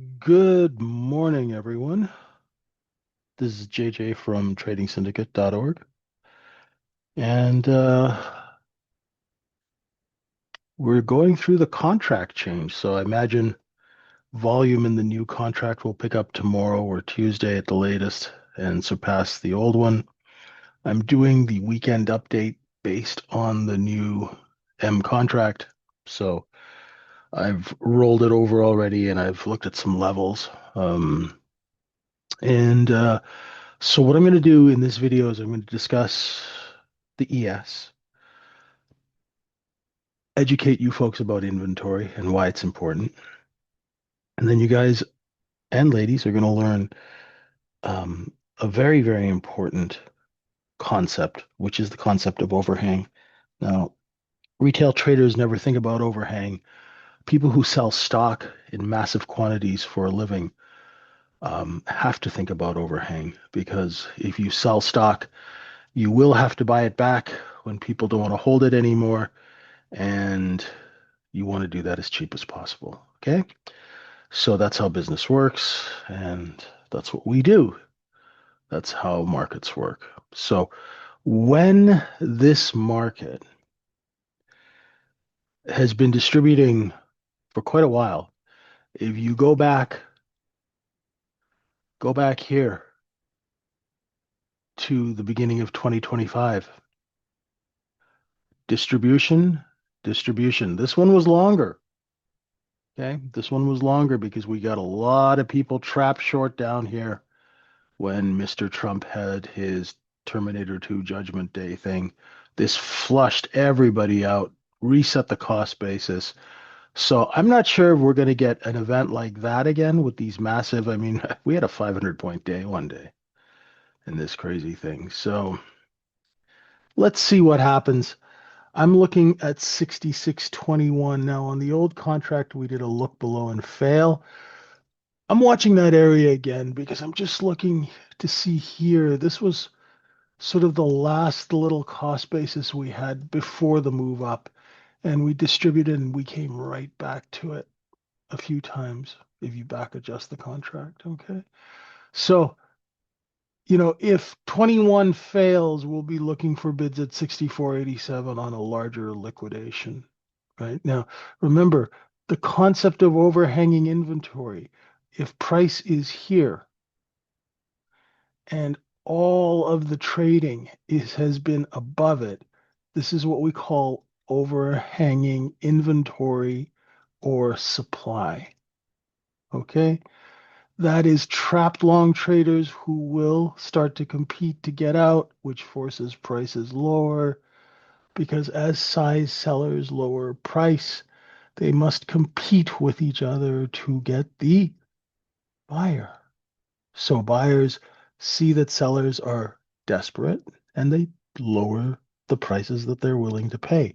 Good morning, everyone. This is JJ from tradingsyndicate.org, and we're going through the contract change. So I imagine volume in the new contract will pick up tomorrow or Tuesday at the latest and surpass the old one. I'm doing the weekend update based on the new M contract. So I've rolled it over already and I've looked at some levels. And So what I'm going to do in this video is I'm going to discuss the ES, educate you folks about inventory and why it's important. And then you guys and ladies are going to learn a very, very important concept, which is the concept of overhang. Now, retail traders never think about overhang. People who sell stock in massive quantities for a living have to think about overhang because if you sell stock, you will have to buy it back when people don't want to hold it anymore. And you want to do that as cheap as possible. Okay. So that's how business works. And that's what we do. That's how markets work. So when this market has been distributing for quite a while, if you go back here to the beginning of 2025, distribution, distribution. This one was longer. Okay. This one was longer because we got a lot of people trapped short down here when Mr. Trump had his Terminator 2 Judgment Day thing. This flushed everybody out, reset the cost basis. So I'm not sure if we're going to get an event like that again with these massive. I mean, we had a 500-point day one day in this crazy thing. So let's see what happens. I'm looking at 66.21 now. On the old contract, we did a look below and fail. I'm watching that area again because I'm just looking to see here. This was sort of the last little cost basis we had before the move up. And we distributed and we came right back to it a few times if you back adjust the contract. Okay. So, if 21 fails, we'll be looking for bids at 64.87 on a larger liquidation. Right now, remember the concept of overhanging inventory. If price is here, and all of the trading has been above it. This is what we call overhanging inventory or supply. Okay. That is trapped long traders who will start to compete to get out, which forces prices lower because as size sellers lower price, they must compete with each other to get the buyer. So buyers see that sellers are desperate and they lower the prices that they're willing to pay,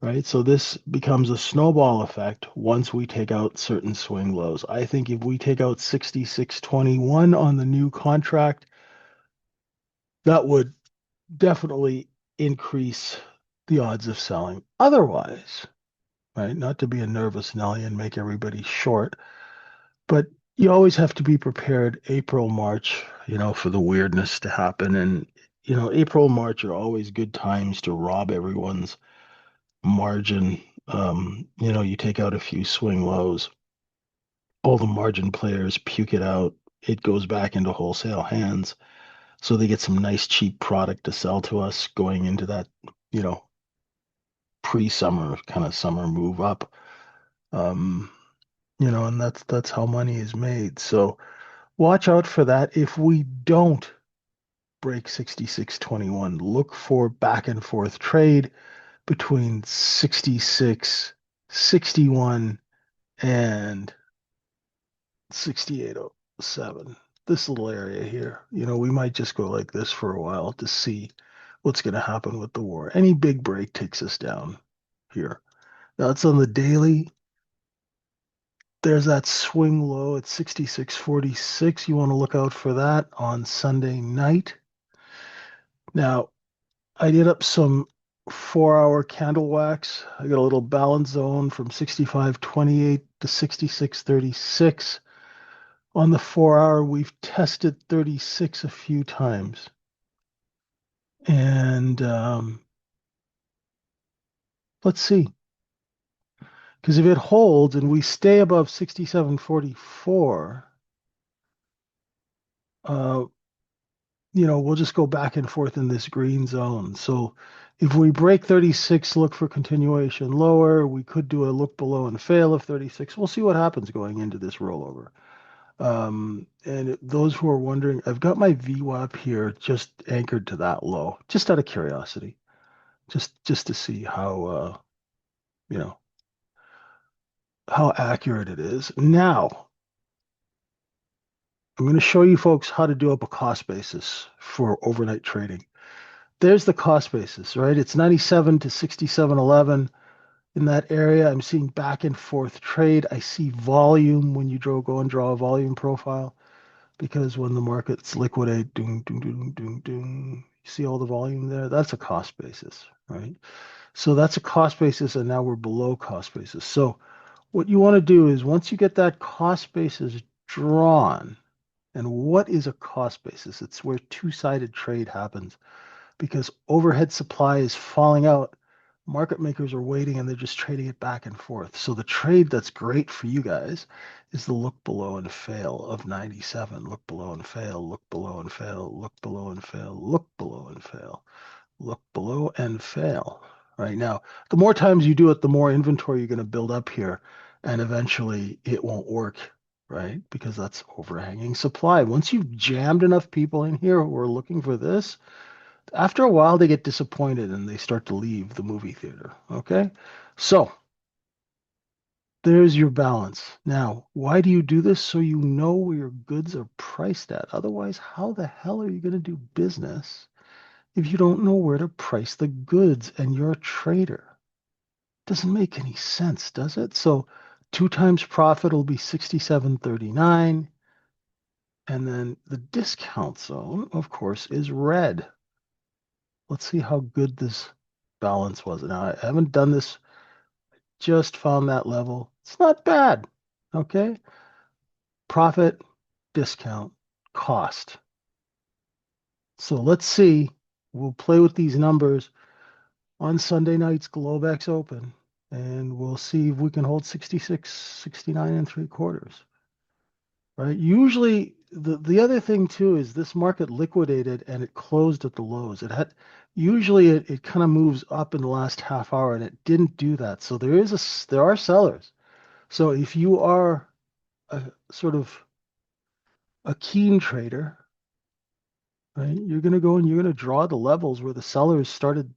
right? So this becomes a snowball effect once we take out certain swing lows. I think if we take out 66.21 on the new contract, that would definitely increase the odds of selling. Otherwise, right, not to be a nervous Nelly and make everybody short, but you always have to be prepared April, March, for the weirdness to happen. And, April, March are always good times to rob everyone's margin. You take out a few swing lows, all the margin players puke it out. It goes back into wholesale hands. So they get some nice cheap product to sell to us going into that, you know, pre-summer kind of summer move up. Um, and that's how money is made. So watch out for that. If we don't break 66.21, look for back and forth trade between 66, 61, and 68.07. This little area here, we might just go like this for a while to see what's going to happen with the war. Any big break takes us down here. Now it's on the daily. There's that swing low at 66.46. You want to look out for that on Sunday night. Now, I did up some 4-hour candle wax. I got a little balance zone from 65.28 to 66.36. On the 4 hour, we've tested 36 a few times. And let's see. Because if it holds and we stay above 67.44, uh, we'll just go back and forth in this green zone. So if we break 36, look for continuation lower. We could do a look below and fail of 36. We'll see what happens going into this rollover. And those who are wondering, I've got my VWAP here just anchored to that low, just out of curiosity, just to see you know, how accurate it is. Now, I'm going to show you folks how to do up a cost basis for overnight trading. There's the cost basis, right? It's 97 to 67.11 in that area. I'm seeing back and forth trade. I see volume when you go and draw a volume profile because when the markets liquidate, doom, doom, doom, doom, doom, you see all the volume there? That's a cost basis, right? So that's a cost basis, and now we're below cost basis. So what you want to do is once you get that cost basis drawn, and what is a cost basis? It's where two-sided trade happens because overhead supply is falling out. Market makers are waiting and they're just trading it back and forth. So the trade that's great for you guys is the look below and fail of 97. Look below and fail, look below and fail, look below and fail, look below and fail, look below and fail. Right now, the more times you do it, the more inventory you're going to build up here, and eventually it won't work, right? Because that's overhanging supply. Once you've jammed enough people in here who are looking for this, after a while they get disappointed and they start to leave the movie theater. Okay. So there's your balance. Now, why do you do this? So you know where your goods are priced at. Otherwise, how the hell are you going to do business if you don't know where to price the goods and you're a trader? Doesn't make any sense, does it? So 2 times profit will be 67.39. And then the discount zone, of course, is red. Let's see how good this balance was. Now, I haven't done this, just found that level. It's not bad. Okay. Profit, discount, cost. So let's see. We'll play with these numbers on Sunday night's Globex Open, and we'll see if we can hold 66, 69 and 3/4. Right? Usually, the other thing too is this market liquidated and it closed at the lows. Usually it kind of moves up in the last half hour and it didn't do that. So there are sellers. So if you are a sort of a keen trader, right, you're going to go and you're going to draw the levels where the sellers started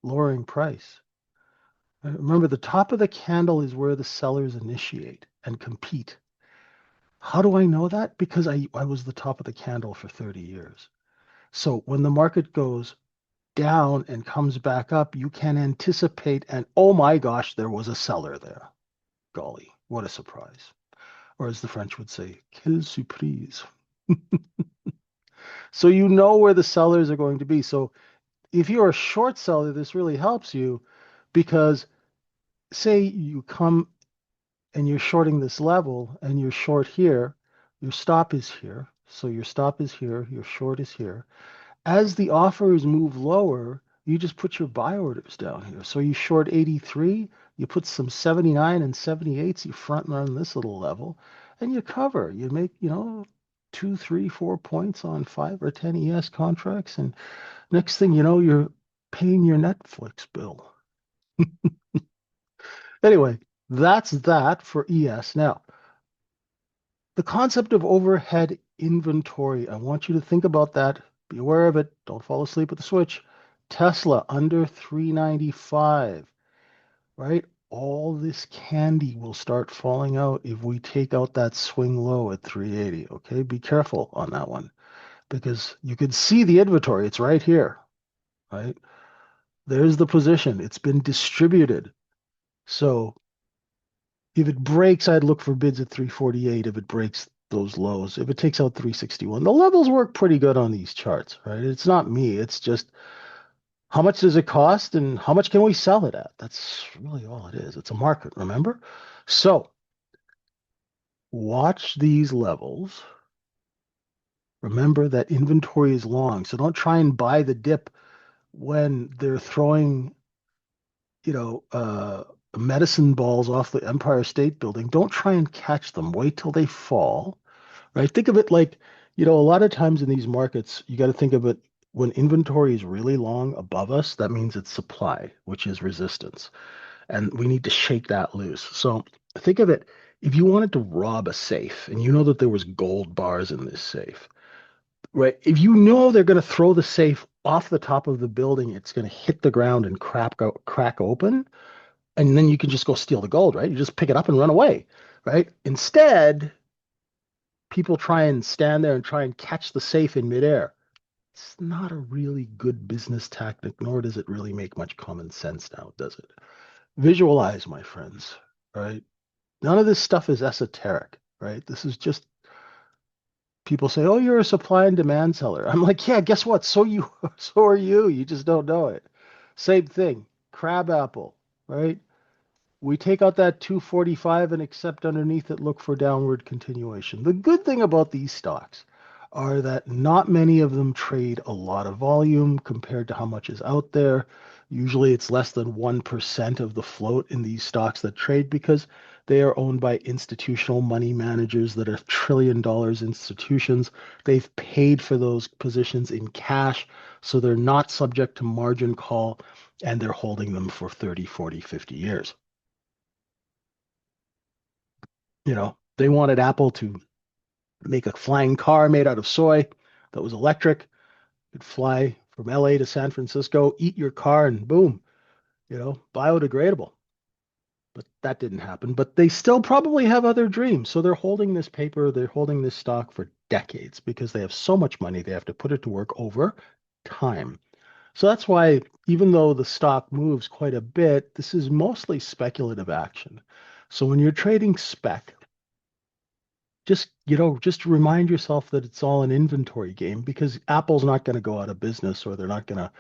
lowering price. Right? Remember, the top of the candle is where the sellers initiate and compete. How do I know that? Because I was the top of the candle for 30 years. So when the market goes down and comes back up, you can anticipate, and oh my gosh, there was a seller there. Golly, what a surprise. Or as the French would say, quelle surprise. So you know where the sellers are going to be. So if you're a short seller, this really helps you because say you come and you're shorting this level and you're short here, your stop is here. So your stop is here, your short is here. As the offers move lower, you just put your buy orders down here. So you short 83, you put some 79 and 78s, you front run this little level, and you cover. You make, 2, 3, 4 points on 5 or 10 ES contracts, and next thing you know, you're paying your Netflix bill. Anyway, that's that for ES. Now, the concept of overhead inventory, I want you to think about that. Be aware of it. Don't fall asleep at the switch. Tesla under 395, right? All this candy will start falling out if we take out that swing low at 380. Okay, be careful on that one because you can see the inventory. It's right here, right? There's the position. It's been distributed. So if it breaks, I'd look for bids at 348 if it breaks those lows. If it takes out 361, the levels work pretty good on these charts, right? It's not me. It's just how much does it cost and how much can we sell it at? That's really all it is. It's a market, remember? So Watch these levels. Remember that inventory is long, so don't try and buy the dip when they're throwing, you know, medicine balls off the Empire State Building. Don't try and catch them. Wait till they fall, right? Think of it like, a lot of times in these markets, you got to think of it when inventory is really long above us, that means it's supply, which is resistance. And we need to shake that loose. So think of it, if you wanted to rob a safe and you know that there was gold bars in this safe, right? If you know they're going to throw the safe off the top of the building, it's going to hit the ground and crack open, and then you can just go steal the gold, right? You just pick it up and run away, right? Instead, people try and stand there and try and catch the safe in midair. It's not a really good business tactic, nor does it really make much common sense now, does it? Visualize, my friends, right? None of this stuff is esoteric, right? This is just people say, "Oh, you're a supply and demand seller." I'm like, "Yeah, guess what? So are you. You just don't know it." Same thing. Crab apple, right? We take out that 245 and accept underneath it, look for downward continuation. The good thing about these stocks are that not many of them trade a lot of volume compared to how much is out there. Usually it's less than 1% of the float in these stocks that trade because they are owned by institutional money managers that are $1 trillion institutions. They've paid for those positions in cash, so they're not subject to margin call and they're holding them for 30, 40, 50 years. They wanted Apple to make a flying car made out of soy that was electric, could fly from LA to San Francisco, eat your car, and boom, biodegradable. But that didn't happen. But they still probably have other dreams. So they're holding this paper, they're holding this stock for decades because they have so much money, they have to put it to work over time. So that's why, even though the stock moves quite a bit, this is mostly speculative action. So when you're trading spec, just remind yourself that it's all an inventory game because Apple's not going to go out of business or they're not going to,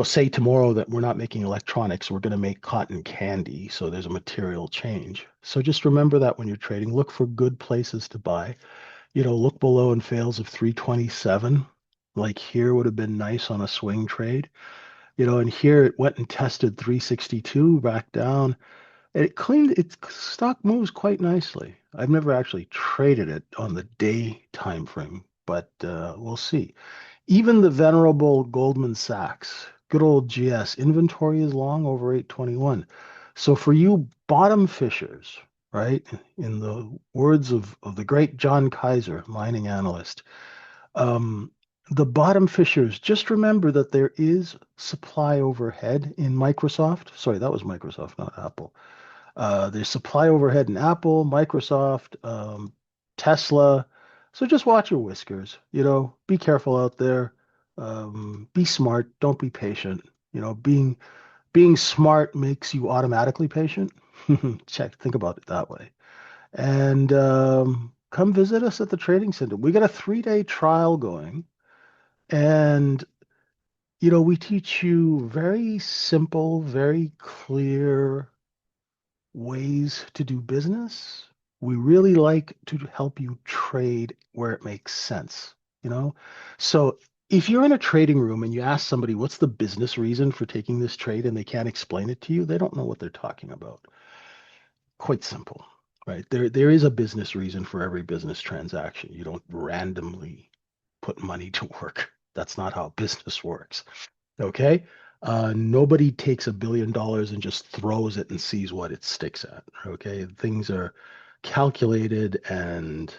say tomorrow that we're not making electronics, we're going to make cotton candy. So there's a material change. So just remember that when you're trading, look for good places to buy. Look below and fails of 327. Like here would have been nice on a swing trade. And here it went and tested 362 back down. It cleaned its stock moves quite nicely. I've never actually traded it on the day time frame, but we'll see. Even the venerable Goldman Sachs, good old GS, inventory is long over 821. So for you bottom fishers, right, in the words of the great John Kaiser, mining analyst, um, the bottom fishers, just remember that there is supply overhead in Microsoft. Sorry, that was Microsoft, not Apple. There's supply overhead in Apple, Microsoft, Tesla. So just watch your whiskers. Be careful out there. Be smart. Don't be patient. Being smart makes you automatically patient. Think about it that way. And come visit us at the trading center. We got a 3-day trial going, and we teach you very simple, very clear ways to do business. We really like to help you trade where it makes sense, you know? So if you're in a trading room and you ask somebody, what's the business reason for taking this trade, and they can't explain it to you, they don't know what they're talking about. Quite simple, right? There is a business reason for every business transaction. You don't randomly put money to work. That's not how business works. Okay. Nobody takes $1 billion and just throws it and sees what it sticks at. Okay. Things are calculated and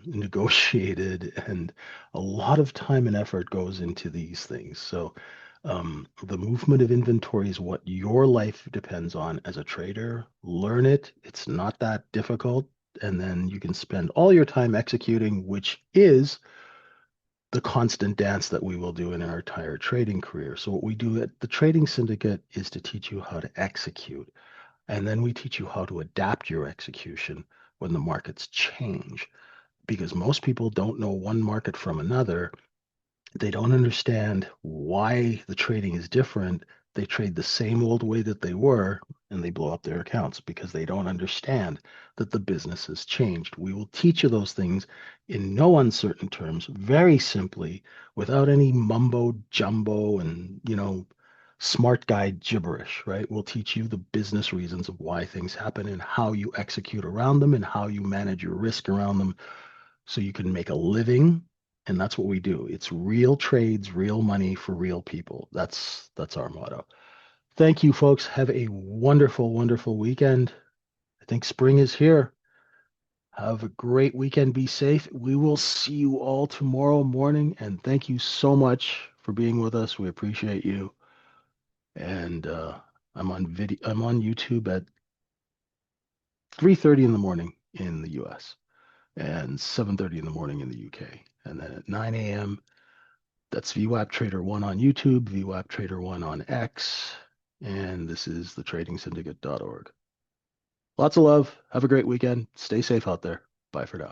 negotiated, and a lot of time and effort goes into these things. So, the movement of inventory is what your life depends on as a trader. Learn it. It's not that difficult. And then you can spend all your time executing, which is the constant dance that we will do in our entire trading career. So what we do at the trading syndicate is to teach you how to execute. And then we teach you how to adapt your execution when the markets change. Because most people don't know one market from another. They don't understand why the trading is different. they trade the same old way that they were, and they blow up their accounts because they don't understand that the business has changed. We will teach you those things in no uncertain terms, very simply, without any mumbo jumbo and, smart guy gibberish, right? We'll teach you the business reasons of why things happen and how you execute around them and how you manage your risk around them so you can make a living. And that's what we do. It's real trades, real money for real people. That's our motto. Thank you, folks. Have a wonderful, wonderful weekend. I think spring is here. Have a great weekend. Be safe. We will see you all tomorrow morning. And thank you so much for being with us. We appreciate you. And I'm on video. I'm on YouTube at 3:30 in the morning in the U.S. and 7:30 in the morning in the UK. And then at 9 a.m. That's VWAP Trader 1 on YouTube, VWAP Trader 1 on X, and this is the tradingsyndicate.org. Lots of love. Have a great weekend. Stay safe out there. Bye for now.